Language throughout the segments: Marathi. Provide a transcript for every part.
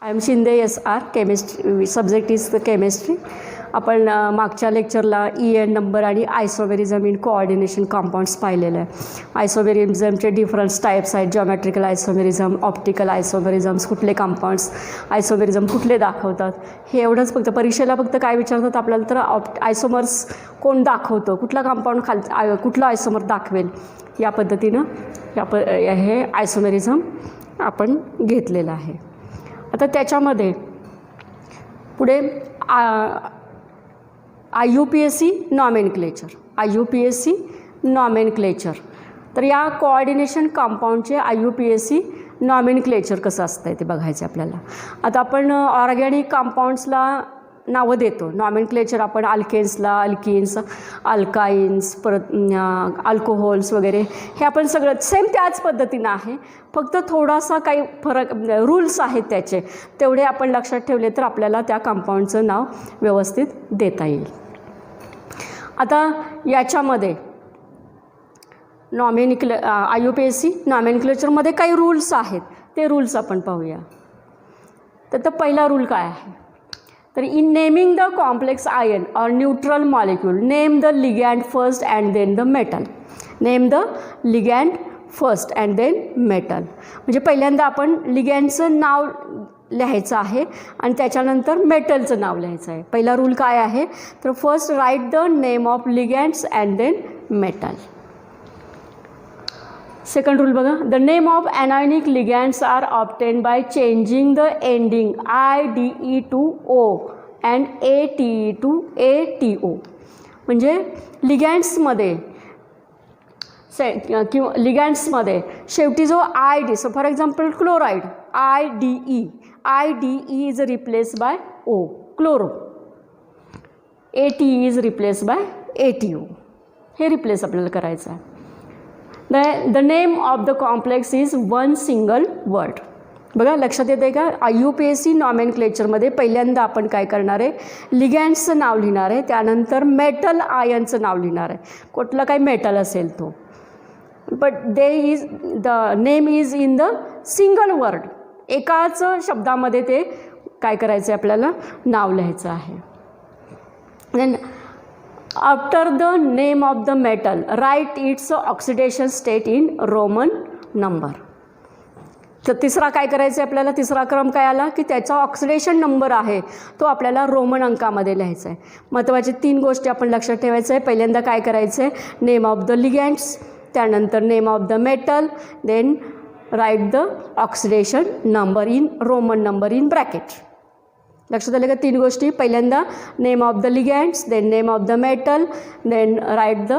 I am Shinde SR chemistry, subject is the chemistry. आपण मागच्या लेक्चरला EN नंबर आणि आयसोमेरिझम इन कोऑर्डिनेशन कंपाऊंड्स पाहिलेलं आहे. आयसोमेरिझमचे डिफरंट टाईप्स आहेत, जॉमेट्रिकल आयसोमेरिझम, ऑप्टिकल आयसोमेरिझम्स, कुठले कंपाऊंड्स आयसोमेरिझम कुठले दाखवतात हे एवढंच. फक्त परीक्षेला फक्त काय विचारतात आपल्याला तर आयसोमर्स कोण दाखवतं, कुठला कंपाऊंड कुठला आयसोमर दाखवेल, या पद्धतीनं हे आयसोमेरिझम आपण घेतलेलं आहे. आता त्याच्यामध्ये पुढे IUPAC नॉमेनक्लेचर. तर या कोऑर्डिनेशन कंपाऊंडचे IUPAC नॉमेनक्लेचर कसं असतं आहे ते बघायचं आपल्याला. आता आपण ऑर्गॅनिक कंपाऊंड्सला नावं देतो, नॉमेनक्लेचर आपण अल्केन्सला अल्किन्स, अल्काइन्स, परत अल्कोहोल्स वगैरे हे आपण सगळं सेम त्याच पद्धतीनं आहे, फक्त थोडासा काही फरक रूल्स आहेत त्याचे, तेवढे आपण लक्षात ठेवले तर आपल्याला त्या कंपाऊंडचं नाव व्यवस्थित देता येईल. आता याच्यामध्ये IUPAC नॉमेनक्लेचरमध्ये काही रूल्स आहेत, ते रूल्स आपण पाहूया. तर पहिला रूल काय आहे, तर in naming the complex ion और neutral molecule name the ligand first and then the metal. Name the ligand first and then metal म्हणजे पहिल्यांदा आपण लिगॅन्डचं नाव लिहायचं आहे आणि त्याच्यानंतर मेटलचं नाव लिहायचं आहे. पहिला रूल काय आहे, तर first write the name of ligands and then metal. Second rule बघा, the name of anionic ligands are obtained by changing the ending IDE to O and ATE to ATO. म्हणजे लिगॅन्ड्समध्ये किंवा लिगॅन्ड्समध्ये शेवटी जो ID, so for example chloride IDE is replace by O chloro, ATE is replace by ATO. हे रिप्लेस आपल्याला करायचं आहे. The name of the complex is one single word. बघा लक्षात येते का, IUPAC नॉमेनक्लेचरमध्ये पहिल्यांदा आपण काय करणार आहे, लिगॅन्ड्सचं नाव लिहिणार आहे, त्यानंतर मेटल आयनचं नाव लिहिणार आहे, कुठलं काही मेटल असेल तो, but the name is in the single word. एकाच शब्दामध्ये ते काय करायचं आहे, आपल्याला नाव लिहायचं आहे. Then after the name of the metal write its oxidation state in Roman number. तर तिसरा काय करायचं आहे आपल्याला, तिसरा क्रम काय आला की त्याचा ऑक्सिडेशन नंबर आहे तो आपल्याला रोमन अंकामध्ये लिहायचा आहे. महत्त्वाचे 3 गोष्टी आपण लक्षात ठेवायचं आहे. पहिल्यांदा काय करायचं आहे, नेम ऑफ द लिगॅन्ड्स, त्यानंतर name of the metal, then write the oxidation number in Roman number in bracket. लक्षात आलं का 3 गोष्टी, पहिल्यांदा name of the ligands, then name of the metal, then write the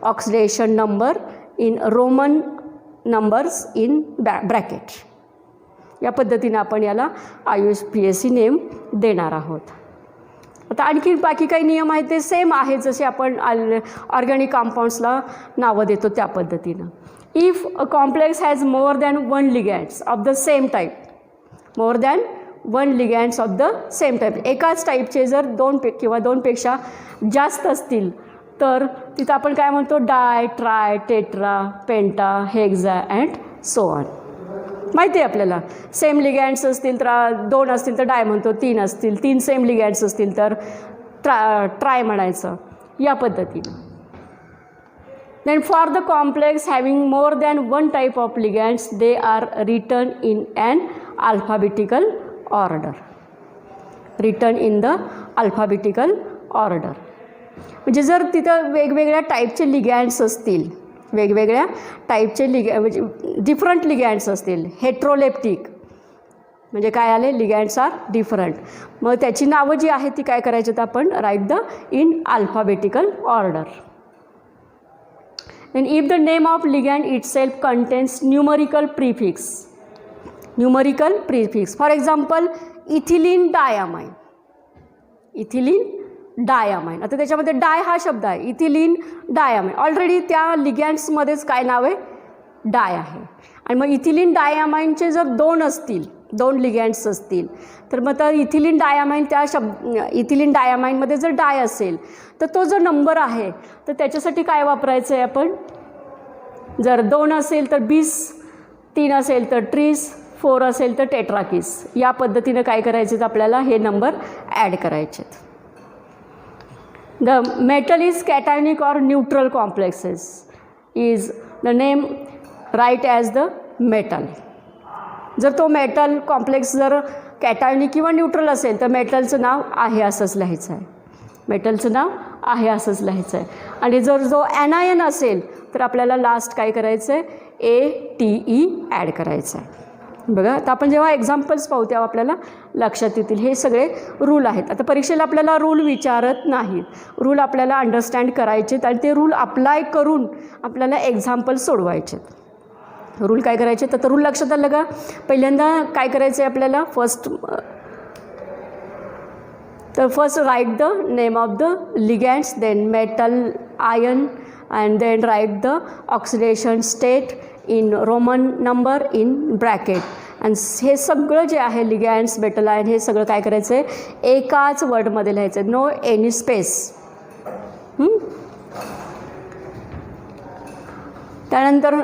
oxidation number in Roman numbers in bracket. या पद्धतीने आपण याला IUPAC नेम देणार आहोत. आता आणखी बाकी काही नियम आहेत ते सेम आहे जसे आपण ऑर्गॅनिक कंपाऊंड्सला नावं देतो त्या पद्धतीनं. If a complex has more than one ligands of the same type, more than one ligands of the same type, एकाच टाईपचे जर किंवा दोनपेक्षा जास्त असतील तर तिथं आपण काय म्हणतो, डाय, ट्राय, टेट्रा, पेंटा, हेक्झा अँड सो ऑन. माहिती आहे आपल्याला, सेम लिगॅन्ड्स असतील तर 2 असतील तर डाय म्हणतो, 3 असतील 3 सेम लिगॅन्ड्स असतील तर ट्राय म्हणायचं, या पद्धतीनं. Then for the complex having more than one type of ligands they are written in an alphabetical order. Written in the alphabetical order म्हणजे जर तिथं वेगवेगळ्या टाईपचे लिगॅन्ड्स असतील, वेगवेगळ्या टाईपचे म्हणजे डिफरंट लिगॅन्ड्स असतील, हेट्रोलेप्टिक म्हणजे काय आले, लिगॅन्ड्स आर डिफरंट, मग त्याची नावं जी आहेत ती काय करायची तर आपण write the in alphabetical order. Then if the name of ligand itself contains numerical prefix, for example ethylene diamine. आता त्याच्यामध्ये डाय हा शब्द आहे, इथिलीन डायामाइन, ऑलरेडी त्या लिगॅन्ड्समध्येच काय नाव आहे, डाय आहे. आणि मग इथिलीन डायामाइनचे जर 2 लिगॅन्ड्स असतील तर मग तर इथिलीन डायामाइनमध्ये जर डाय असेल तर तो जो नंबर आहे तर त्याच्यासाठी काय वापरायचं आहे आपण, जर 2 असेल तर 20, 3 असेल तर 30, 4 असेल तर टेट्राकिस. या पद्धतीनं काय करायचे आपल्याला हे नंबर ॲड करायचे. The metal is cationic or neutral complexes is the name write as the metal. जर तो मेटल कॉम्प्लेक्स जर कॅटायनिक किंवा न्यूट्रल असेल तर मेटलचं नाव आहे असंच लिहायचं आहे. मेटलचं नाव आहे असंच लिहायचं आहे. आणि जर जो ॲनायन असेल तर आपल्याला लास्ट काय करायचं आहे ATE ॲड करायचं आहे. बघा आता आपण जेव्हा एक्झाम्पल्स पाहू तेव्हा आपल्याला लक्षात येतील. हे सगळे रूल आहेत. आता परीक्षेला आपल्याला रूल विचारत नाहीत, रूल आपल्याला अंडरस्टँड करायचेत आणि ते रूल अप्लाय करून आपल्याला एक्झाम्पल सोडवायचे. रूल काय करायचे तर रूल लक्षात आलं का. पहिल्यांदा काय करायचं आहे आपल्याला first write the name of the ligands, then metal, ion, and then write the oxidation state in Roman number in bracket. आणि हे सगळं जे आहे लिगँड्स, मेटल, आयन हे सगळं काय करायचं आहे एकाच वर्डमध्ये लिहायचं आहे. No any space. त्यानंतर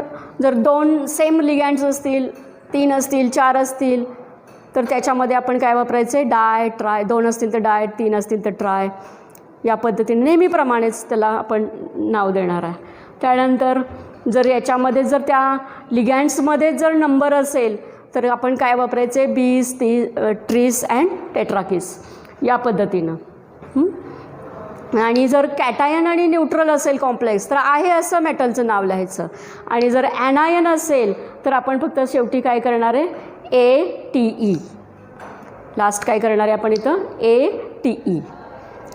जर 2 सेम लिगँड्स असतील, 3 असतील, 4 असतील तर त्याच्यामध्ये आपण काय वापरायचं आहे डाय, ट्राय. 2 असतील तर डाय, 3 असतील तर ट्राय. या पद्धतीने नेहमीप्रमाणेच त्याला आपण नाव देणार आहे. त्यानंतर जर याच्यामध्ये जर त्या लिगँड्समध्ये जर नंबर असेल तर आपण काय वापरायचे बीस, ट्रीस अँड टेट्राकिस या पद्धतीनं. आणि जर कॅटायन आणि न्यूट्रल असेल कॉम्प्लेक्स तर आहे असं मेटलचं नाव लिहायचं. आणि जर ॲनायन असेल तर आपण फक्त शेवटी काय करणार आहे ATE. लास्ट काय करणार आहे आपण इथं ATE.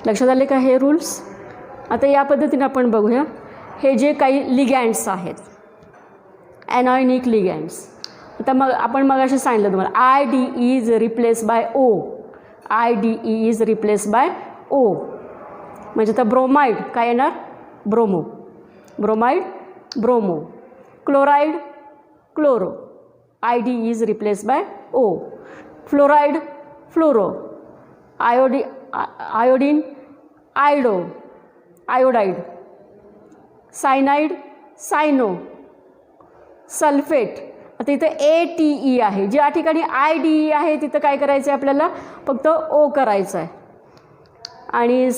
लक्षात आले का हे रूल्स. आता या पद्धतीने आपण बघूया हे जे काही लिगँड्स आहेत ॲनायनिक लिगँड्स. आता मग आपण मगाशी सांगितलं तुम्हाला IDE is replace by O. IDE is replace by O म्हणजे आता ब्रोमाइड काय येणार bromo, bromide bromo, chloride chloro. IDE is replace by O. Fluoride fluoro, iodine iodo, iodide, cyanide cyano, sulphate. आता इथं ATE आहे. ज्या ठिकाणी IDE आहे तिथं काय करायचं आहे आपल्याला फक्त O करायचं आहे. आणि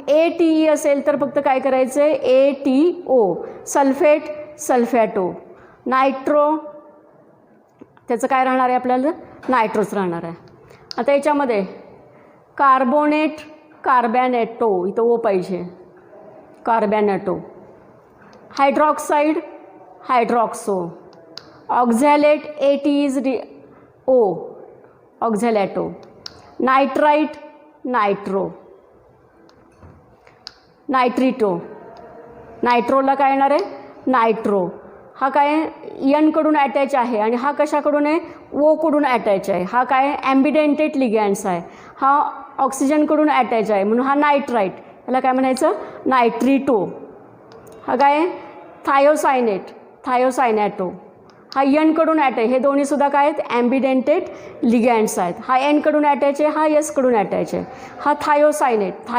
ATE असेल तर फक्त काय करायचं आहे ATO. सल्फेट सल्फॅटो, नायट्रो त्याचं काय राहणार आहे आपल्याला नायट्रोच राहणार आहे. आता याच्यामध्ये कार्बोनेट कार्बॅनेटो इथं O पाहिजे carbonato, hydroxide hydroxo, oxalate AT is O oxalato, nitrite nitro, nitrito. नायट्रोला काय येणार आहे नायट्रो. हा काय Nकडून अटॅच आहे आणि हा कशाकडून आहे Oकडून अटॅच आहे. हा काय ॲम्बिडेंटेड लिगँड्स आहे. हा ऑक्सिजनकडून अटॅच आहे म्हणून हा नायट्राईट. याला काय म्हणायचं नायट्रिटो. हा काय थायोसायनेट थायोसायनॅटो. हा Nकडून अटॅच. हे दोन्हीसुद्धा काय आहेत ॲम्बिडेंटेड लिगँड्स आहेत. हा Nकडून अटॅच आहे, हा Sकडून अटॅच आहे. हा थायोसायनेट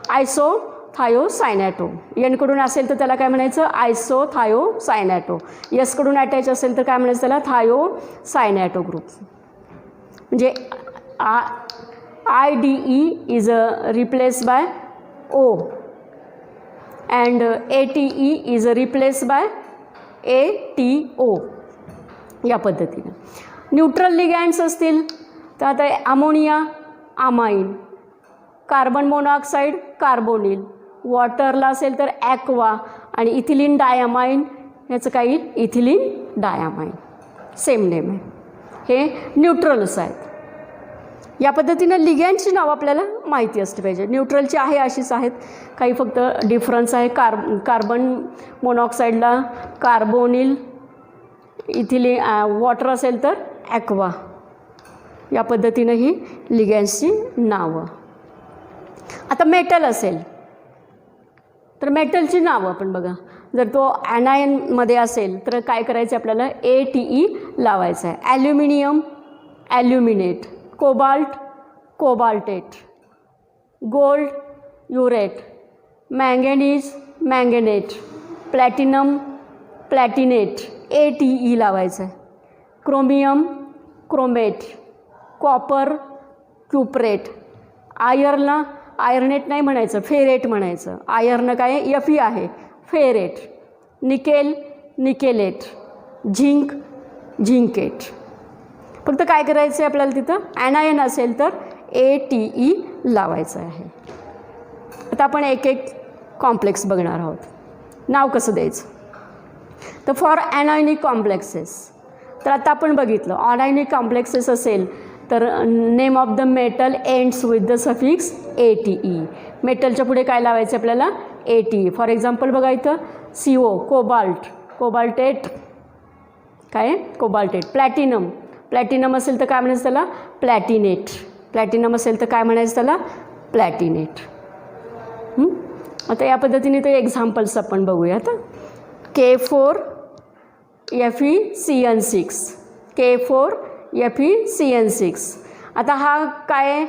आयसो थायोसायनॅटो. Nकडून असेल तर त्याला काय म्हणायचं आयसो थायोसायनॅटो. Sकडून अटॅच असेल तर काय म्हणायचं त्याला थायोसायनॅटो ग्रुप. म्हणजे IDE is replace by O and ATE is replace by ATO या पद्धतीने. न्यूट्रल लिगँड्स असतील तर आता ammonia amine, carbon monoxide carbonyl, वॉटरला असेल तर ॲक्वा आणि इथिलीन डायमाइन ह्याचं काय येईल इथिलीन डायमाइन. सेम नेम आहे. हे न्यूट्रल्स आहेत. या पद्धतीनं लिगँडची नाव आपल्याला माहिती असली पाहिजे. न्यूट्रलची आहे अशीच आहेत, काही फक्त डिफरन्स आहे. कार्बन मोनॉक्साईडला कार्बोनिल, इथिलीन, वॉटर असेल तर ॲक्वा. या पद्धतीनं ही लिगँड्सची नावं. आता मेटल असेल तर मेटलची नावं आपण बघा. जर तो ॲनायनमध्ये असेल तर काय करायचं आपल्याला ATE लावायचं आहे. Aluminium aluminate, cobalt cobaltate, gold aurate, manganese manganate, platinum platinate. ATE लावायचं आहे. क्रोमियम क्रोमेट, कॉपर क्युप्रेट, आयर्नला आयर्नेट नाही म्हणायचं, फेरेट म्हणायचं. आयर्न काय Fe आहे, ferrate. Nickel nickelate, zinc zincate. फक्त काय करायचं आहे आपल्याला, तिथं ॲनायन असेल तर ATE लावायचं आहे. आता आपण एक एक कॉम्प्लेक्स बघणार आहोत. नाव कसं द्यायचं, तर फॉर ॲनायनिक कॉम्प्लेक्सेस, तर आता आपण बघितलं ऑर्गॅनिक कॉम्प्लेक्सेस असेल तर name of the metal ends with the suffix ATE. मेटलच्या पुढे काय लावायचं आपल्याला, ATE. फॉर एक्झाम्पल बघा इथं CO कोबाल्ट, कोबाल्टेट काय कोबाल्टेट. प्लॅटिनम, प्लॅटिनम असेल तर काय म्हणायचं त्याला, प्लॅटिनेट. प्लॅटिनम असेल तर काय म्हणायचं त्याला, प्लॅटिनेट. आता या पद्धतीने ते एक्झाम्पल्स आपण बघूया. आता K4FeCN6, K4FeCN6. आता हा काय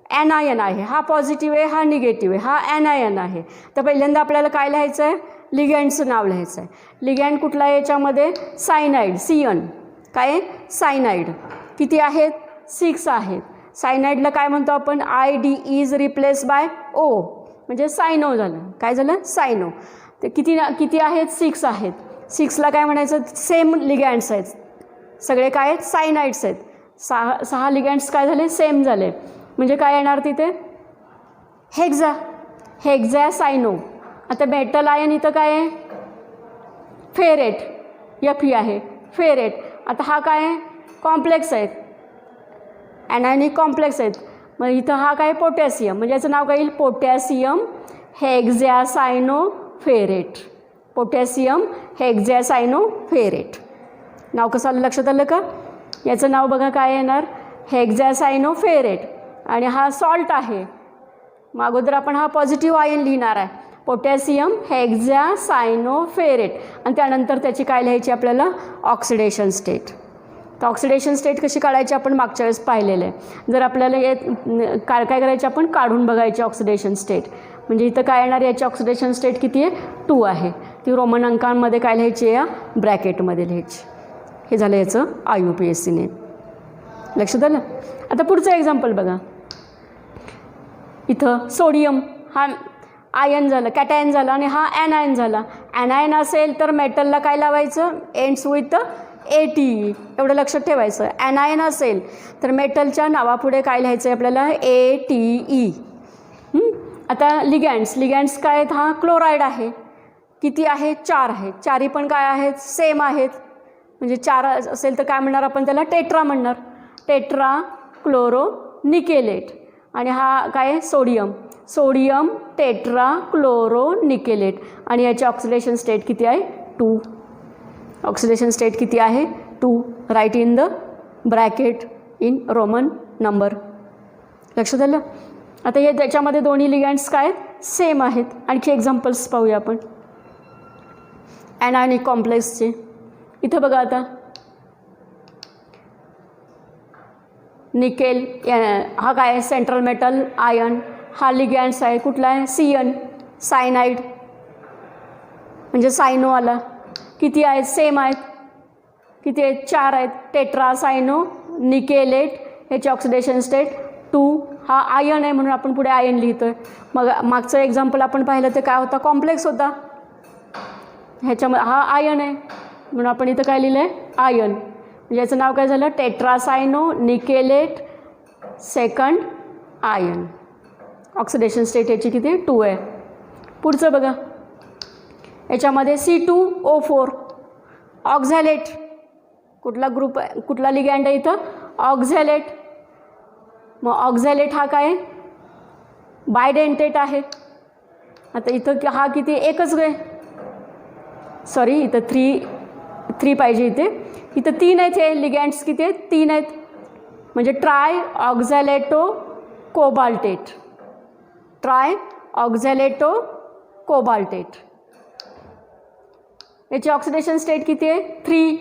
ॲनायन आहे, हा पॉझिटिव्ह आहे, हा निगेटिव्ह आहे, हा ॲनायन आहे. तर पहिल्यांदा आपल्याला काय लिहायचं आहे, लिगँडचं नाव लिहायचं आहे. लिगँड कुठला आहे याच्यामध्ये, सायनाईड, CN काय सायनाईड. किती आहेत, 6 आहेत. सायनाईडला काय म्हणतो आपण, ID is replace by O, म्हणजे सायनो झालं. काय झालं, सायनो. ते किती आहेत, 6 आहेत. 6ला काय म्हणायचं, सेम लिगँड्स आहेत सगळे, काय आहेत, सायनाईड्स आहेत. 6 लिगँड्स काय झाले, सेम झाले. म्हणजे काय येणार तिथे, हेक्झा, हेक्झा सायनो. आता मेटल आयन इथं काय आहे, फेरेट, Fe आहे, फेरेट. आता हा काय आहे, कॉम्प्लेक्स आहेत, ॲनायनिक कॉम्प्लेक्स आहेत. मग इथं हा काय, पोटॅशियम, म्हणजे याचं नाव काय येईल, potassium hexacyano ferrate. Potassium hexacyano ferrate. नाव कसं आलं, लक्षात आलं का. याचं नाव बघा काय येणार, हेक्झॅसायनो फेरेट. आणि हा सॉल्ट आहे, मग अगोदर आपण हा पॉझिटिव्ह आयन लिहिणार आहे, पोटॅशियम हेक्झॅसायनो फेरेट. आणि त्यानंतर त्याची काय लिहायची आपल्याला, ऑक्सिडेशन स्टेट. तर ऑक्सिडेशन स्टेट कशी काढायची आपण मागच्या वेळेस पाहिलेलं आहे. जर आपल्याला काय करायचे, आपण काढून बघायची ऑक्सिडेशन स्टेट. म्हणजे इथं काय येणार, याची ऑक्सिडेशन स्टेट किती आहे, 2 आहे. ती रोमन अंकांमध्ये काय लिहायची, या ब्रॅकेटमध्ये लिहायची. हे झालं याचं IUPACने. लक्षात आलं. आता पुढचं एक्झाम्पल बघा. इथं सोडियम हा आयन झालं, कॅटायन झालं, आणि हा ॲनायन झाला. ॲनायन असेल तर मेटलला काय लावायचं, एंड्स विथ ATE, एवढं लक्षात ठेवायचं. ॲनायन असेल तर मेटलच्या नावापुढे काय लिहायचं आहे आपल्याला, ATE. आता लिगँड्स काय आहेत, हा क्लोराईड आहे. किती आहे, 4 आहेत. 4ही पण काय आहेत, सेम आहेत. म्हणजे 4 असेल तर काय म्हणणार आपण त्याला, टेट्रा म्हणणार, टेट्रा क्लोरो निकेलेट. आणि हा काय, सोडियम, सोडियम टेट्रा क्लोरो निकेलेट. आणि याची ऑक्सिडेशन स्टेट किती आहे, 2. ऑक्सिडेशन स्टेट किती आहे, 2. Write in the bracket in Roman number. लक्षात आलं. आता हे त्याच्यामध्ये दोन्ही लिगँड्स काय आहेत, सेम आहेत. आणखी एक्झाम्पल्स पाहूया आपण ॲनायनिक कॉम्प्लेक्सचे. इथं बघा आता निकेल, हा काय सेंट्रल मेटल आयन. हा लिगँड्स आहे, कुठला आहे, CN सायनाईड, म्हणजे सायनो आला. किती आहेत, सेम आहेत. किती आहेत, 4 आहेत. टेट्रा सायनो निकेलेट, ह्याची ऑक्सिडेशन स्टेट 2. हा आयन आहे म्हणून आपण पुढे आयन लिहितो आहे. मग मागचं एक्झाम्पल आपण पाहिलं ते काय होता, कॉम्प्लेक्स होता. ह्याच्यामध्ये हा आयन आहे म्हणून आपण इथं काय लिहिलं आहे, आयन. म्हणजे याचं नाव काय झालं, टेट्रासायनो निकेलेट सेकंड आयन. ऑक्सिडेशन स्टेट याची किती, 2 आहे. पुढचं बघा, याच्यामध्ये C2O4 ऑक्झॅलेट. कुठला ग्रुप आहे, कुठला लिगँड आहे इथं, ऑक्झॅलेट. मग ऑक्झॅलेट हा काय, बायडेंटेट आहे. आता इथं हा किती, एकच आहे, सॉरी इथं 3 पाहिजे. इथं 3 आहेत. हे लिगँड्स किती आहेत, 3 आहेत. म्हणजे ट्राय ऑक्झॅलेटो कोबाल्टेट, ट्राय ऑक्झॅलेटो कोबाल्टेट. याची ऑक्सिडेशन स्टेट किती आहे, 3.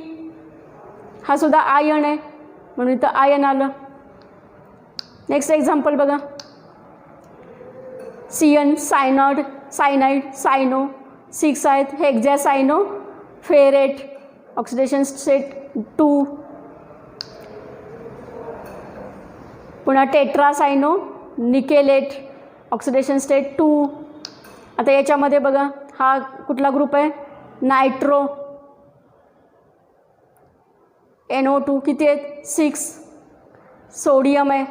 हा सुद्धा आयन आहे म्हणून इथं आयन आलं. नेक्स्ट एक्झाम्पल बघा, CN सायनाईड सायनो 6 आहेत. हेक्झॅसायनो फेरेट, ऑक्सिडेशन स्टेट 2. पुन्हा टेट्रासायनो निकेलेट ऑक्सिडेशन स्टेट 2. आता याच्यामध्ये बघा हा कुठला ग्रुप आहे, नायट्रो NO2 किती आहेत 6. सोडियम आहे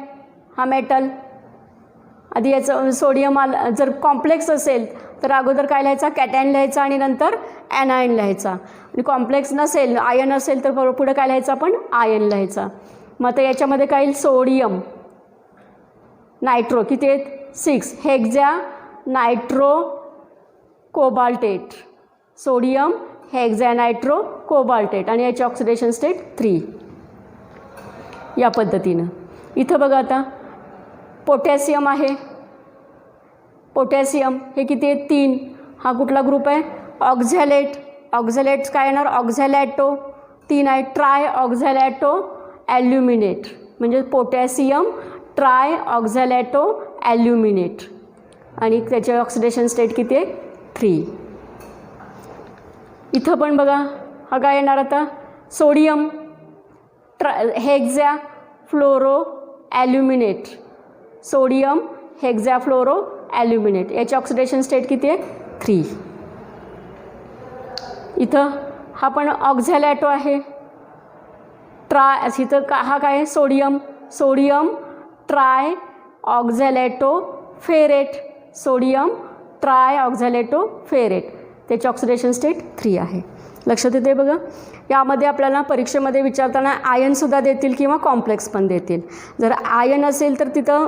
हा मेटल. आधी याचं सोडियम जर कॉम्प्लेक्स असेल तर अगोदर काय लिहायचा, कॅटायन लिहायचा आणि नंतर ॲनायन लिहायचा. आणि कॉम्प्लेक्स नसेल, आयन असेल तर पुढे काय लिहायचं आपण, आयन लिहायचा. मग आता याच्यामध्ये काय येईल, सोडियम नायट्रो किती आहेत 6. Hexa nitro cobaltate, sodium hexa nitro cobaltate आणि याची ऑक्सिडेशन स्टेट 3. या पद्धतीनं. इथं बघा आता पोटॅशियम आहे, पोटॅशियम हे किती आहे 3. हा कुठला ग्रुप आहे, ऑक्झॅलेट. ऑक्झॅलेट काय येणार, ऑक्झॅलॅटो 3 आहे. ट्राय ऑक्झॅलॅटो ॲल्युमिनेट म्हणजे पोटॅशियम ट्राय ऑक्झॅलॅटो ॲल्युमिनेट आणि त्याचे ऑक्सिडेशन स्टेट किती आहे 3. इथं पण बघा हा काय येणार आता, सोडियम हेक्झा फ्लोरो ॲल्युमिनेट, सोडियम हेक्झा फ्लोरो ॲल्युमिनेट याची ऑक्सिडेशन स्टेट किती आहे 3. इथं हा पण ऑक्झॅलॅटो आहे. इथं हा काय आहे, sodium, sodium tri oxalato ferrate, sodium tri oxalato ferrate त्याची ऑक्सिडेशन स्टेट 3 आहे. लक्षात येते बघा. यामध्ये आपल्याला परीक्षेमध्ये विचारताना आयनसुद्धा देतील किंवा कॉम्प्लेक्स पण देतील. जर आयन असेल तर तिथं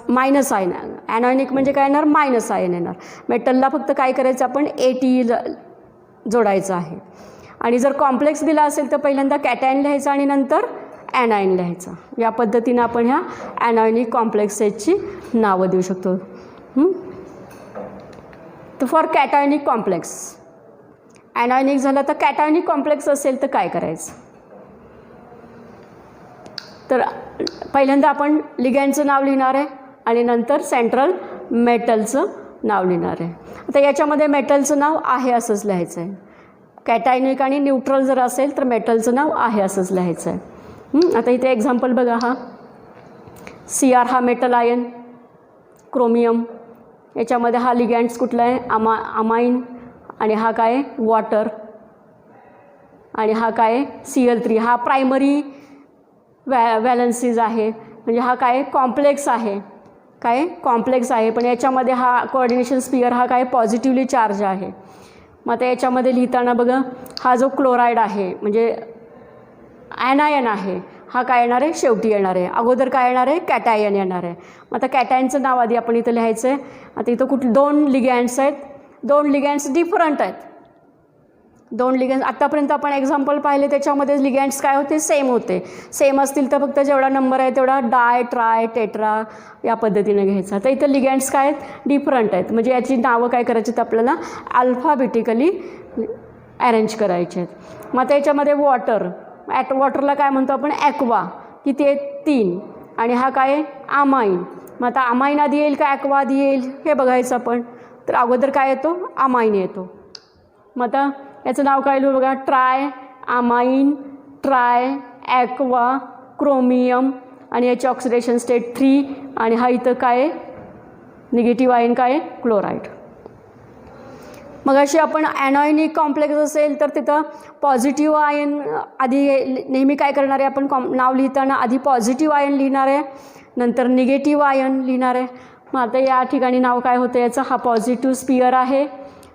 मायनस आयन, ॲनॉनिक म्हणजे काय येणार, मायनस आयन येणार. मेटलला फक्त काय करायचं आपण ATE जोडायचं आहे. आणि जर कॉम्प्लेक्स दिला असेल तर पहिल्यांदा कॅटायन लिहायचं आणि नंतर ॲनायन लिहायचं. या पद्धतीनं आपण ह्या ॲनॉनिक कॉम्प्लेक्सेसची नावं देऊ शकतो. तर फॉर कॅटायनिक कॉम्प्लेक्स, ॲनॉनिक झालं तर कॅटायनिक कॉम्प्लेक्स असेल तर काय करायचं, तर पहिल्यांदा आपण लिगँडचं नाव लिहिणार आहे आणि नंतर सेंट्रल मेटलचं नाव लिहिणार आहे. आता याच्यामध्ये मेटलचं नाव आहे असंच लिहायचं आहे. कॅटायनिक आणि न्यूट्रल जर असेल तर मेटलचं नाव आहे असंच लिहायचं आहे. आता इथे एक्झाम्पल बघा, हा Cr हा मेटल आयन, क्रोमियम याच्यामध्ये हा लिगँड्स कुठला आहे, अमाइन आणि हा काय आहे वॉटर आणि हा काय आहे Cl3. हा प्रायमरी व्हॅलन्सीज आहे म्हणजे हा काय कॉम्प्लेक्स आहे, काय कॉम्प्लेक्स आहे. पण याच्यामध्ये हा कोऑर्डिनेशन स्पियर हा काय पॉझिटिव्हली चार्ज आहे. मग आता याच्यामध्ये लिहिताना बघा हा जो क्लोराईड आहे म्हणजे ॲनायन आहे हा काय येणार आहे शेवटी येणार आहे. अगोदर काय येणार आहे कॅटायन येणार आहे. मग आता कॅटायनचं नाव आधी आपण इथं लिहायचं आहे. आता इथं कुठले 2 लिगँड्स आहेत, 2 लिगँड्स डिफरंट आहेत. 2 लिगँड्स आत्तापर्यंत आपण एक्झाम्पल पाहिले त्याच्यामध्ये लिगँड्स काय होते सेम होते. सेम असतील तर फक्त जेवढा नंबर आहे तेवढा डाय ट्राय टेट्रा या पद्धतीने घ्यायचा. आता इथं लिगँड्स काय आहेत डिफरंट आहेत म्हणजे याची नावं काय करायची आहेत आपल्याला अल्फाबेटिकली अरेंज करायचे आहेत. मग त्याच्यामध्ये वॉटरला काय म्हणतो आपण ॲक्वा, किती आहेत 3 आणि हा काय आहे अमाइन. मग आता अमाइन आधी येईल का ॲक्वा आधी येईल हे बघायचं आपण. तर अगोदर काय येतो अमाइन येतो. मग आता याचं नाव काय लिहू बघा, try amine try aqua chromium आणि याची ऑक्सिडेशन स्टेट 3 आणि हा इथं काय आहे निगेटिव्ह आयन काय आहे क्लोराईड. मग अशी आपण ॲनॉनिक कॉम्प्लेक्स असेल तर तिथं पॉझिटिव्ह आयन आधी नेहमी काय करणार आहे आपण नाव लिहिताना आधी पॉझिटिव्ह आयन लिहिणार आहे नंतर निगेटिव्ह आयन लिहिणार आहे. मग आता या ठिकाणी नाव काय होतं याचं, हा पॉझिटिव्ह स्पियर आहे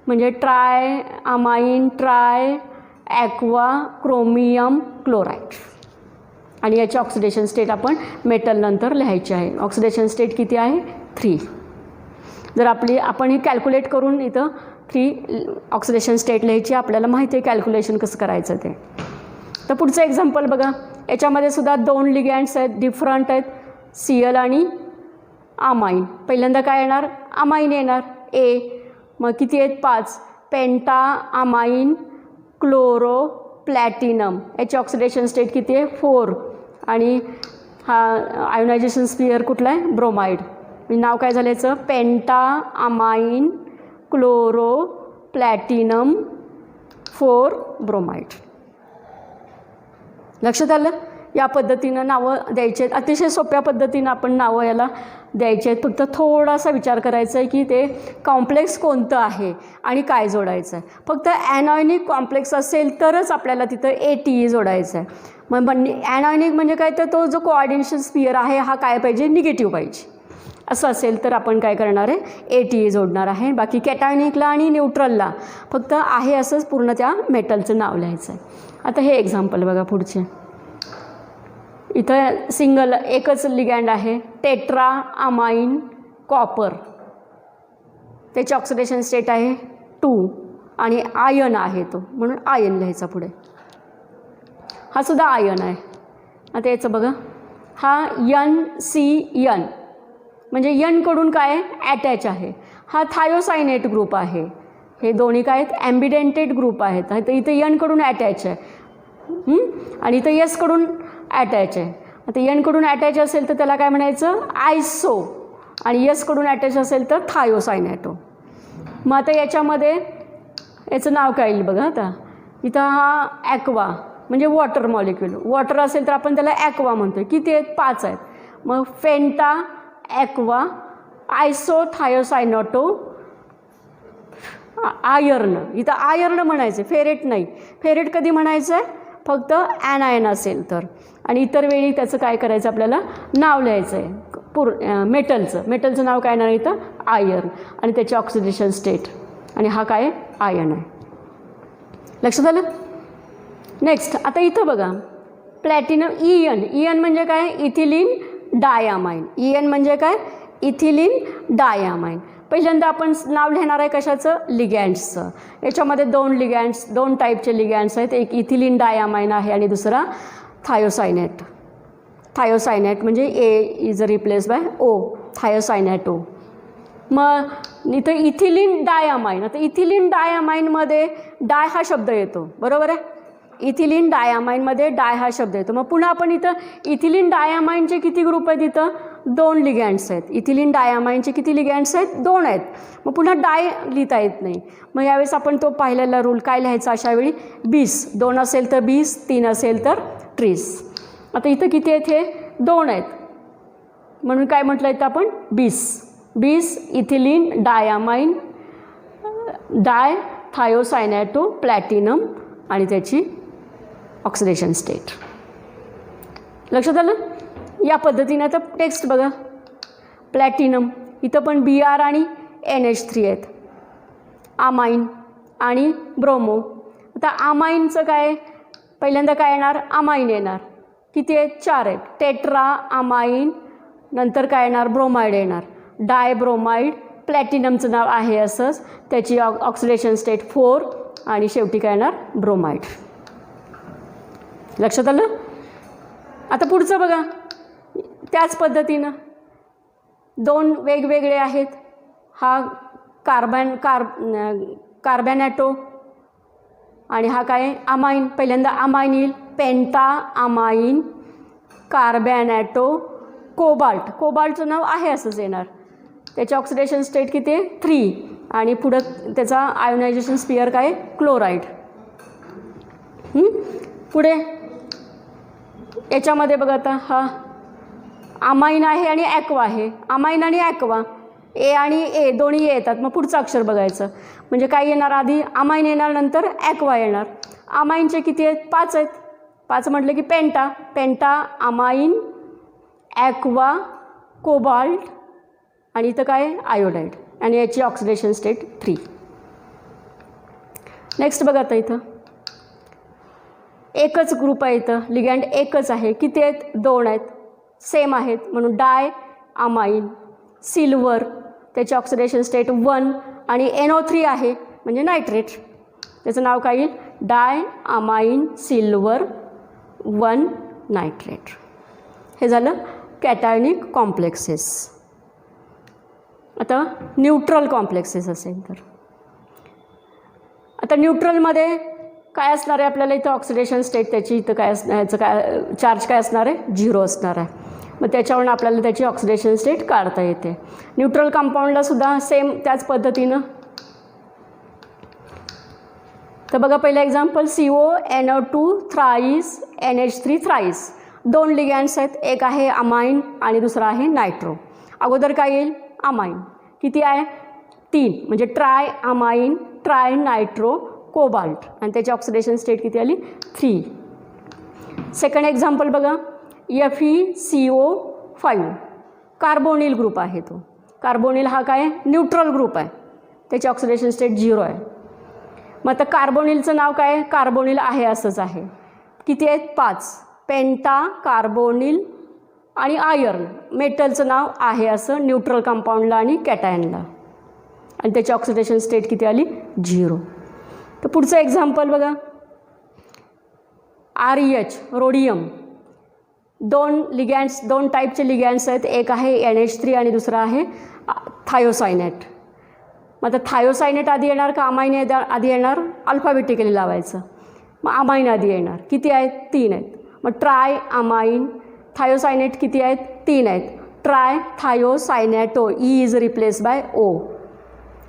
म्हणजे try amine try aqua chromium chloride आणि याची ऑक्सिडेशन स्टेट आपण मेटल नंतर लिहायची आहे. ऑक्सिडेशन स्टेट किती आहे 3. जर आपण ही कॅल्क्युलेट करून इथं 3 ऑक्सिडेशन स्टेट लिहायची, आपल्याला माहिती आहे कॅल्क्युलेशन कसं करायचं ते. तर पुढचं एक्झाम्पल बघा, याच्यामध्ये सुद्धा 2 लिगँड्स आहेत डिफरंट आहेत Cl आणि अमाइन. पहिल्यांदा काय येणार अमाइन येणार A. मग किती आहेत 5 पेंटा अमाइन क्लोरो प्लॅटिनम याची ऑक्सिडेशन स्टेट किती आहे 4 आणि हा आयोनायझेशन स्पियर कुठला आहे ब्रोमाइड. नाव काय झालं याचं पेंटा अमाइन क्लोरो प्लॅटिनम 4 ब्रोमाइड. लक्षात आलं? या पद्धतीनं नावं द्यायची आहेत. अतिशय सोप्या पद्धतीनं आपण नावं याला द्यायचे आहेत. फक्त थोडासा विचार करायचा आहे की ते कॉम्प्लेक्स कोणतं आहे आणि काय जोडायचं आहे. फक्त ॲनॉयनिक कॉम्प्लेक्स असेल तरच आपल्याला तिथं ATE जोडायचं आहे. मग ॲनॉयनिक म्हणजे काय, तर तो जो कोऑर्डिनेशन स्फिअर आहे हा काय पाहिजे, निगेटिव्ह पाहिजे. असं असेल तर आपण काय करणार आहे, ATE जोडणार आहे. बाकी कॅटायनिकला आणि न्यूट्रलला फक्त आहे असंच पूर्ण त्या मेटलचं नाव लिहायचं आहे. आता हे एक्झाम्पल बघा पुढचे. इथं सिंगल एकच लिगँड आहे, टेट्रा अमाइन कॉपर. त्याची ऑक्सिडेशन स्टेट आहे 2 आणि आयन आहे तो, म्हणून आयन लिहायचा पुढे. हा सुद्धा आयन आहे. आता याचं बघा, हा NCN म्हणजे यनकडून काय ॲटॅच आहे. हा थायोसायनेट ग्रुप आहे. हे दोन्ही काय आहेत, ॲम्बिडेंटेड ग्रुप आहेत. तर इथं यनकडून अटॅच आहे आणि इथं यसकडून अटॅच आहे. आता यनकडून अटॅच असेल तर त्याला काय म्हणायचं, आयसो, आणि यसकडून अटॅच असेल तर थायोसायनेटो. मग आता याच्यामध्ये याचं नाव काय येईल बघा. आता इथं हा ॲक्वा म्हणजे वॉटर मॉलिक्यूल. वॉटर असेल तर आपण त्याला ॲक्वा म्हणतो. किती आहेत, 5 आहेत. मग फेंटा ॲक्वा आयसो थायोसायनेटो आयर्न. इथं आयर्न म्हणायचं, फेरेट नाही. फेरेट कधी म्हणायचं आहे, फक्त ॲनायन असेल तर. आणि इतर वेळी त्याचं काय करायचं, आपल्याला नाव लिहायचं आहे मेटलचं नाव काय नाही इथं, आयर्न, आणि त्याची ऑक्सिडेशन स्टेट. आणि हा काय आयन आहे. लक्षात आलं? नेक्स्ट आता इथं बघा, प्लॅटिनम EN म्हणजे काय, इथिलीन डायमाइन. EN म्हणजे काय, इथिलीन डायमाइन. पहिल्यांदा आपण नाव लिहिणार आहे कशाचं, लिगँड्सचं. याच्यामध्ये 2 लिगँड्स, 2 टाईपचे लिगँड्स आहेत. एक इथिलीन डायमाइन आहे आणि दुसरा थायोसायनेट. थायोसायनेट म्हणजे A is replace by O, थायोसायनेटो. मग इथं इथिलीन डायमाइन. आता इथिलीन डायमाइनमध्ये डाय हा शब्द येतो, बरोबर आहे. इथिलीन डायमाइनमध्ये डाय हा शब्द येतो. मग पुन्हा आपण इथं इथिलीन डायमाइनचे किती ग्रुप आहेत, इथं 2 लिगँड्स आहेत. इथिलीन डायमाइनचे किती लिगँड्स आहेत, 2 आहेत. मग पुन्हा डाय लिहिता येत नाही. मग यावेळेस आपण तो पाहिलेला रूल काय लिहायचा अशावेळी, 20. 2 असेल तर 20, 3 असेल तर 30. आता इथं किती आहेत, हे 2 आहेत, म्हणून काय म्हटलं इथं आपण 20 इथिलीन डायमाइन डाय थायोसायनेटो प्लॅटिनम आणि त्याची ऑक्सिडेशन स्टेट. लक्षात आलं? या पद्धतीने आता टेक्स्ट बघा. प्लॅटिनम इथं पण Br आणि NH3 आहेत. अमाइन आणि ब्रोमो. आता अमाइनचं काय, पहिल्यांदा काय येणार, अमाइन येणार. किती आहेत, 4 आहेत. टेट्रा अमाइन, नंतर काय येणार, ब्रोमाइड येणार. डायब्रोमाइड, प्लॅटिनमचं नाव आहे असंच, त्याची ऑक्सिडेशन स्टेट 4 आणि शेवटी काय येणार, ब्रोमाइड. लक्षात आलं? आता पुढचं बघा, त्याच पद्धतीनं 2 वेगवेगळे आहेत. हा कार्बॅनॅटो आणि हा काय अमाइन. पहिल्यांदा अमाइन येईल, पेंटा अमाइन कार्बॅनॅटो कोबाल्टचं नाव आहे असंच येणार. त्याची ऑक्सिडेशन स्टेट किती आहे, 3 आणि पुढं त्याचा आयोनायझेशन स्पिअर काय, क्लोराईड. पुढे याच्यामध्ये बघा, आता हा अमाइन आहे आणि ॲक्वा आहे. अमाइन आणि ॲक्वा, ए आणि ए दोन्ही येतात. मग पुढचं अक्षर बघायचं, म्हणजे काय येणार, आधी अमाइन येणार, नंतर ॲक्वा येणार. अमाइनचे किती आहेत, 5 आहेत. 5 म्हटलं की पेंटा अमाइन ॲक्वा कोबाल्ट आणि इथं काय आयोडाईड आणि याची ऑक्सिडेशन स्टेट 3. नेक्स्ट बघा, आता इथं एकच ग्रुप आहे, इथं लिगँड एकच आहे. किती आहेत, 2 आहेत, सेम आहेत, म्हणून डाय अमाइन सिल्वर, त्याची ऑक्सिडेशन स्टेट 1 आणि NO3 आहे म्हणजे नायट्रेट. त्याचं नाव काय येईल, डाय अमाइन सिल्वर 1 नायट्रेट. हे झालं कॅटायनिक कॉम्प्लेक्सेस. आता न्यूट्रल कॉम्प्लेक्सेस असेल तर, आता न्यूट्रलमध्ये काय असणार आहे, आपल्याला इथं ऑक्सिडेशन स्टेट त्याची इथं काय ह्याचं काय चार्ज काय असणार आहे, 0 असणार आहे. मग त्याच्यावरून आपल्याला त्याची ऑक्सिडेशन स्टेट काढता येते. न्यूट्रल कंपाऊंडला सुद्धा सेम त्याच पद्धतीनं तर बघा पहिलं example CONO2 thrice NH3 thrice. 2 लिगँड्स आहेत, एक आहे अमाइन आणि दुसरा आहे नायट्रो. अगोदर काय येईल? अमाइन. किती आहे? 3, म्हणजे try amine try nitro cobalt, आणि त्याची ऑक्सिडेशन स्टेट किती आली? 3. सेकंड एक्झाम्पल बघा, FeCO5 कार्बोनिल ग्रुप आहे तो. कार्बोनिल हा काय? न्यूट्रल ग्रुप आहे, त्याची ऑक्सिडेशन स्टेट 0 आहे. मग आता कार्बोनिलचं नाव काय? कार्बोनिल आहे असंच आहे. किती आहेत? 5. पेंटा कार्बोनिल आणि आयर्न, मेटलचं नाव आहे असं न्यूट्रल कंपाऊंडला आणि कॅटायनला, आणि त्याची ऑक्सिडेशन स्टेट किती आली? 0. तर पुढचं एक्झाम्पल बघा, REH रोडियम. 2 टाईपचे लिगँड्स आहेत, एक आहे NH3 आणि दुसरा आहे थायोसायनेट. मग आता थायोसायनेट आधी येणार का अमाइन आधी येणार? अल्फाबेटिकली लावायचं. मग अमाइन आधी येणार. किती आहेत? 3 आहेत. मग ट्राय अमाइन थायोसायनेट किती आहेत? 3 आहेत. Tri thiocyanato, E is replace by O,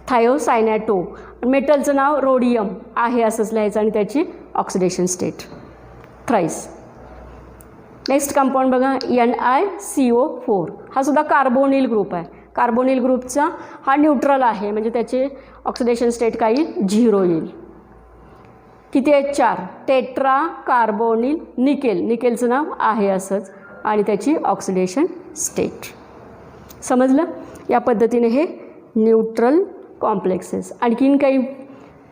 thiocyanato. मेटलचं नाव रोडियम आहे असंच लिहायचं, आणि त्याची oxidation state thrice. Next compound बघा, NiCO4. हा सुद्धा कार्बोनिल ग्रुप आहे. कार्बोनिल ग्रुपचा हा न्यूट्रल आहे, म्हणजे त्याचे ऑक्सिडेशन स्टेट काय येईल? 0 येईल. किती आहेत? 4. टेट्रा कार्बोनिल निकेल, निकेलचं नाव आहे असंच, आणि त्याची ऑक्सिडेशन स्टेट. समजलं? या पद्धतीने हे न्यूट्रल कॉम्प्लेक्सेस. आणखीन काही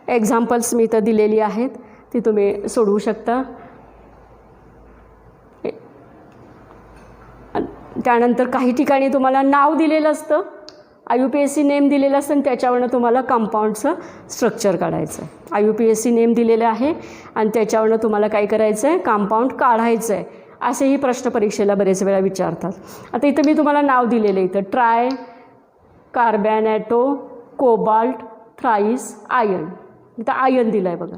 एक्झाम्पल्स मी इथं दिलेली आहेत, ती तुम्ही सोडवू शकता. त्यानंतर काही ठिकाणी तुम्हाला नाव दिलेलं असतं, IUPAC नेम दिलेलं असतं, आणि त्याच्यावरनं तुम्हाला कंपाऊंडचं स्ट्रक्चर काढायचं आहे. IUPAC नेम दिलेलं आहे आणि त्याच्यावरनं तुम्हाला काय करायचं आहे? कंपाऊंड काढायचं आहे. असेही प्रश्न परीक्षेला बरेच वेळा विचारतात. आता इथं मी तुम्हाला नाव दिलेलं आहे, इथं ट्राय कार्बॅनॅटो कोबाल्ट थ्राईस आयन. इथं आयन दिलं आहे बघा.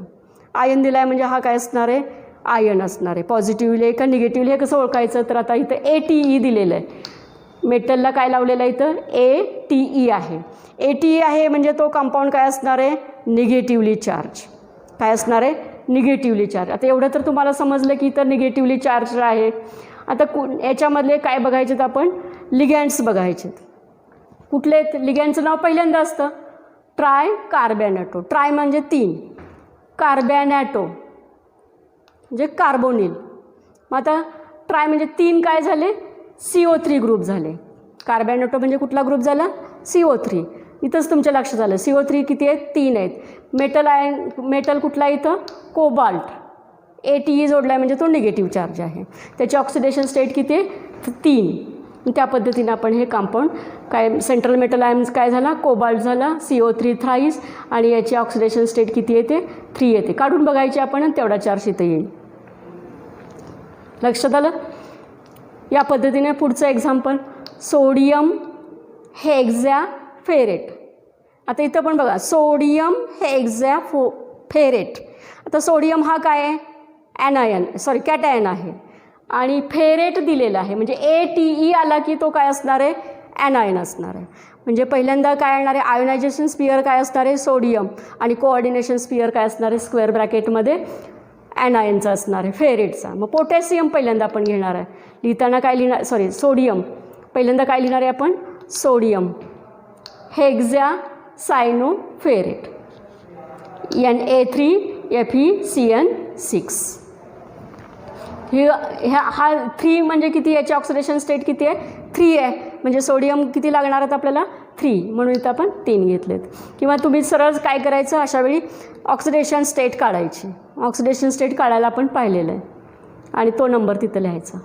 आयन दिला आहे म्हणजे हा काय असणार आहे? आयन असणार आहे. पॉझिटिव्हली आहे का निगेटिव्हली हे कसं ओळखायचं? तर आता इथं ATE दिलेलं आहे. मेटलला काय लावलेलं आहे? इथं ATE आहे. ATE आहे म्हणजे तो कंपाऊंड काय असणार आहे? Negatively charge. काय असणार आहे? Negatively charge. आता एवढं तर तुम्हाला समजलं की इथं निगेटिव्हली चार्ज आहे. आता याच्यामधले काय बघायचेत आपण? लिगँड्स बघायचेत. कुठले? लिगँडचं नाव पहिल्यांदा असतं ट्राय कार्बॅनॅटो. ट्राय म्हणजे 3, कार्बॅनॅटो म्हणजे कार्बोनिल. मग आता ट्राय म्हणजे 3 काय झाले? CO3 ग्रुप झाले. कार्बॅनॅटो म्हणजे कुठला ग्रुप झाला? CO3. इथंच तुमच्या लक्षात आलं. CO3 किती आहेत? 3 आहेत. मेटल कुठला इथं? कोबाल्ट. ATE जोडला आहे म्हणजे तो निगेटिव्ह चार्ज आहे. त्याची ऑक्सिडेशन स्टेट किती आहे? 3. त्या पद्धतीने आपण हे कंपाऊंड काय सेंट्रल मेटल आयन काय झाला? कोबाल्ट झाला, CO3 थ्राईस, आणि याची ऑक्सिडेशन स्टेट किती येते? 3 येते. काढून बघायची आपण आणि तेवढा चार्ज इथं येईल. लक्षात आलं? या पद्धतीने पुढचं एक्झाम्पल, सोडियम हेक्झॅफेरेट. आता इथं पण बघा, सोडियम हेक्झॅफेरेट. आता सोडियम हा काय आहे? कॅटायन आहे, आणि फेरेट दिलेला आहे, म्हणजे ATE आला की तो काय असणार आहे? ॲनायन असणार आहे. म्हणजे पहिल्यांदा काय येणार आहे? आयोनायझेशन स्पियर काय असणार आहे? सोडियम, आणि कोऑर्डिनेशन स्पियर काय असणार आहे? स्क्वेअर ब्रॅकेटमध्ये ॲनायनचा असणार आहे, फेरेटचा. मग पोटॅशियम पहिल्यांदा आपण घेणार आहे. लिहिताना काय लिहिणार? सोडियम पहिल्यांदा काय लिहिणार आहे आपण? Sodium hexacyanoferrate, Na3FeCN6. हा 3 म्हणजे किती? याची ऑक्सिडेशन स्टेट किती आहे? 3 आहे. म्हणजे सोडियम किती लागणार आहेत आपल्याला? 3. म्हणून इथं आपण 3 घेतलेत. किंवा तुम्ही सरळ काय करायचं? अशावेळी ऑक्सिडेशन स्टेट काढायची. ऑक्सिडेशन स्टेट काढायला आपण पाहिलेलं आहे, आणि तो नंबर तिथं लिहायचा.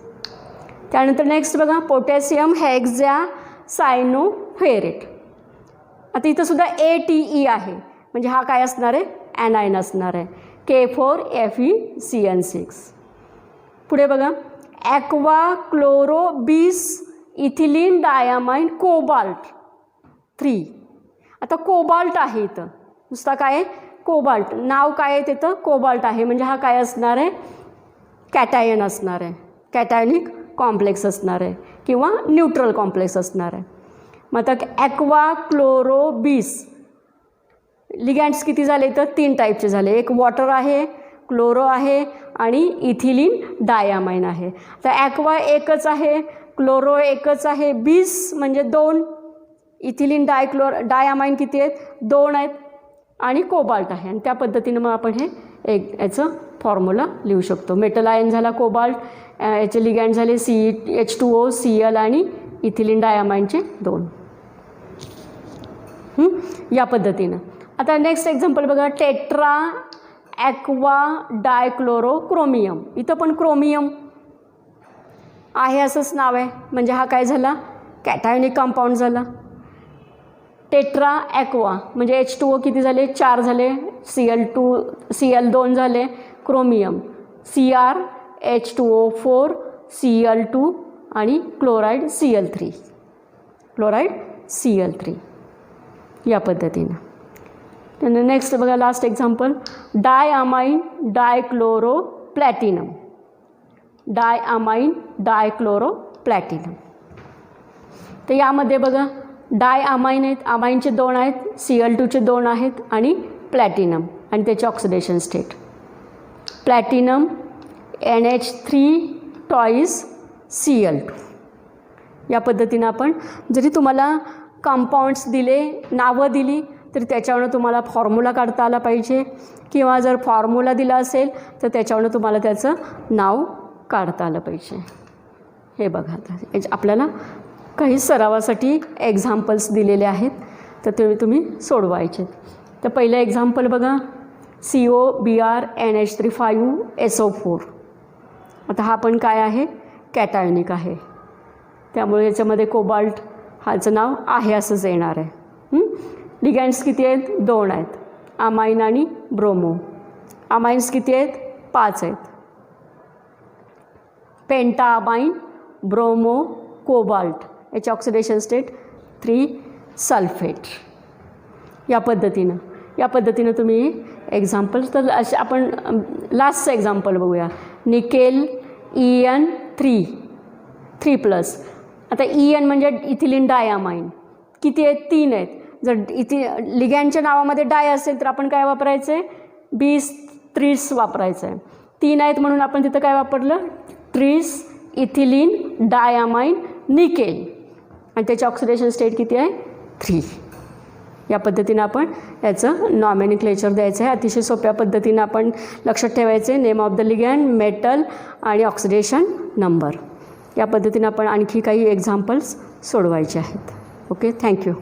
त्यानंतर नेक्स्ट बघा, पोटॅशियम हेक्झॅसायनोफेरेट. आता इथं सुद्धा ATE आहे, म्हणजे हा काय असणार आहे? ॲनायन असणार आहे, K4FeCN6. पुढे बघा, ॲक्वा क्लोरो बीस इथिलीन डायामाइन कोबाल्ट 3. आता कोबाल्ट आहे इथं, नुसता काय आहे? कोबाल्ट. नाव काय आहे तिथं? कोबाल्ट आहे, म्हणजे हा काय असणार आहे? कॅटायन असणार आहे, कॅटायनिक कॉम्प्लेक्स असणार आहे, किंवा न्यूट्रल कॉम्प्लेक्स असणार आहे. मग आता ॲक्वा क्लोरो बीस लिगँड्स किती झाले तर 3 टाईपचे झाले. एक वॉटर आहे, क्लोरो आहे आणि इथिलीन डायअमाइन आहे. तर ॲक्वा एकच आहे, क्लोरो एकच आहे, बीस म्हणजे 2, इथिलीन डायअमाइन किती आहेत 2 आहेत आणि कोबाल्ट आहे. आणि त्या पद्धतीनं मग आपण हे याचं फॉर्म्युला लिहू शकतो. मेटल आयन झाला कोबाल्ट, याचे लिगँड झाले H2O, Cl आणि इथिलीन डायअमाइनचे 2. या पद्धतीनं. आता नेक्स्ट एक्झाम्पल बघा, टेट्रा ॲक्वा डायक्लोरो क्रोमियम. इथं पण क्रोमियम आहे असंच नाव आहे, म्हणजे हा काय झाला कॅटायनिक कंपाऊंड झाला. टेट्रा ॲक्वा म्हणजे H2O किती झाले 4 झाले, Cl2 झाले, क्रोमियम Cr H2O4 Cl2 आणि क्लोराईड Cl3 या पद्धतीनं. त्यानंतर नेक्स्ट बघा लास्ट एक्झाम्पल, डायअमाइन डायक्लोरो प्लॅटिनम. तर यामध्ये बघा डायअमाइन आहेत, अमाइनचे 2 आहेत, Cl2चे 2 आहेत आणि प्लॅटिनम आणि त्याचे oxidation state. Platinum NH3 toys Cl2. या पद्धतीनं आपण जरी तुम्हाला कंपाऊंड्स दिले, नावं दिली, तर त्याच्यावरून तुम्हाला फॉर्म्युला काढता आला पाहिजे, किंवा जर फॉर्म्युला दिला असेल तर त्याच्यावरून तुम्हाला त्याचं नाव काढता आलं पाहिजे. हे बघा आता आपल्याला काही सरावासाठी एक्झाम्पल्स दिलेले आहेत, तर ते तुम्ही सोडवायचे. तर पहिलं एक्झाम्पल बघा, COBr NH3 आता हा पण काय आहे कॅटायनिक आहे, त्यामुळे याच्यामध्ये कोबाल्ट हाचं नाव आहे असंच येणार आहे. लिगँड्स किती आहेत 2 आहेत, अमाइन आणि ब्रोमो. अमाइन्स किती आहेत 5 आहेत, पेंटाअमाइन, ब्रोमो, कोबाल्ट. याचे ऑक्सिडेशन स्टेट 3 सल्फेट. या पद्धतीनं तुम्ही एक्झाम्पल. तर असे आपण लास्टचं एक्झाम्पल बघूया, निकेल En3+. आता En म्हणजे इथिलीन डायअमाइन किती आहेत 3 आहेत. जर लिगँडच्या नावामध्ये डाय असेल तर आपण काय वापरायचं आहे 20-30 वापरायचं आहे. 3 आहेत म्हणून आपण तिथं काय वापरलं 30 इथिलीन डायअमाइन निकेल आणि त्याचे ऑक्सिडेशन स्टेट किती आहे 3. या पद्धतीनं आपण याचं नॉमेनक्लेचर द्यायचं आहे. अतिशय सोप्या पद्धतीनं आपण लक्षात ठेवायचे, name of the ligand, metal आणि ऑक्सिडेशन नंबर. या पद्धतीनं आपण आणखी काही एक्झाम्पल्स सोडवायचे आहेत. Okay, thank you.